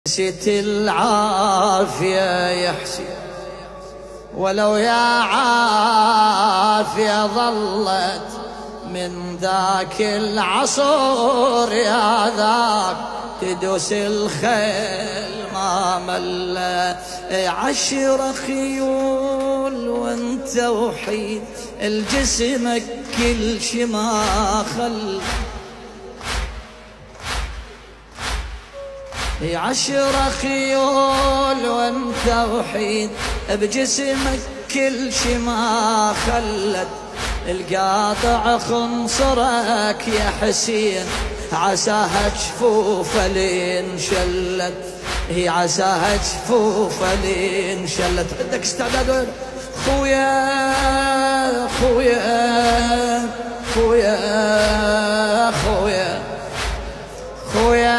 نسيت العافية يا حسين، ولو يا عافية ظلت من ذاك العصور يا ذاك تدوس الخيل ما ملت. 10 خيول وانت وحيد الجسمك كل شي ما خل. 10 خيول وانت وحيد بجسمك كل شي ما خلت. القاطع خنصرك يا حسين عساها جفوفه لين شلت. هي عساها جفوفه لين شلت. عندك استعداد خويا خويا خويا خويا خويا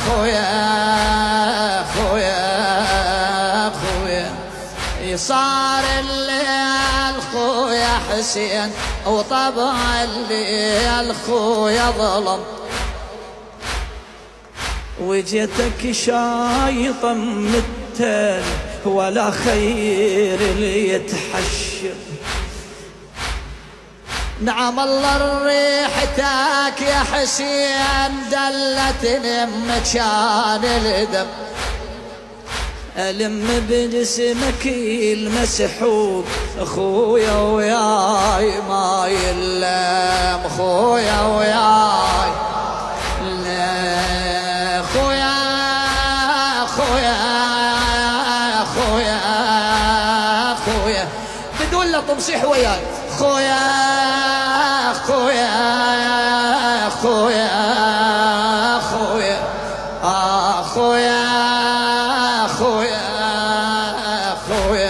خويا خويا خويا. صار الليل خويا حسين وطبع الليل خويا ظلم. وجيتك شايطة من التل ولا خير اللي يتحشر. نعم الله ريحتك يا حسين دلتني مكان الدم. ألم بجسمك المسحوق خويا وياي ما يلم. خويا وياي لا خويا خويا خويا خويا بدون لا تمصيح وياي. خويا خويا خويا خويا خويا خويا خويا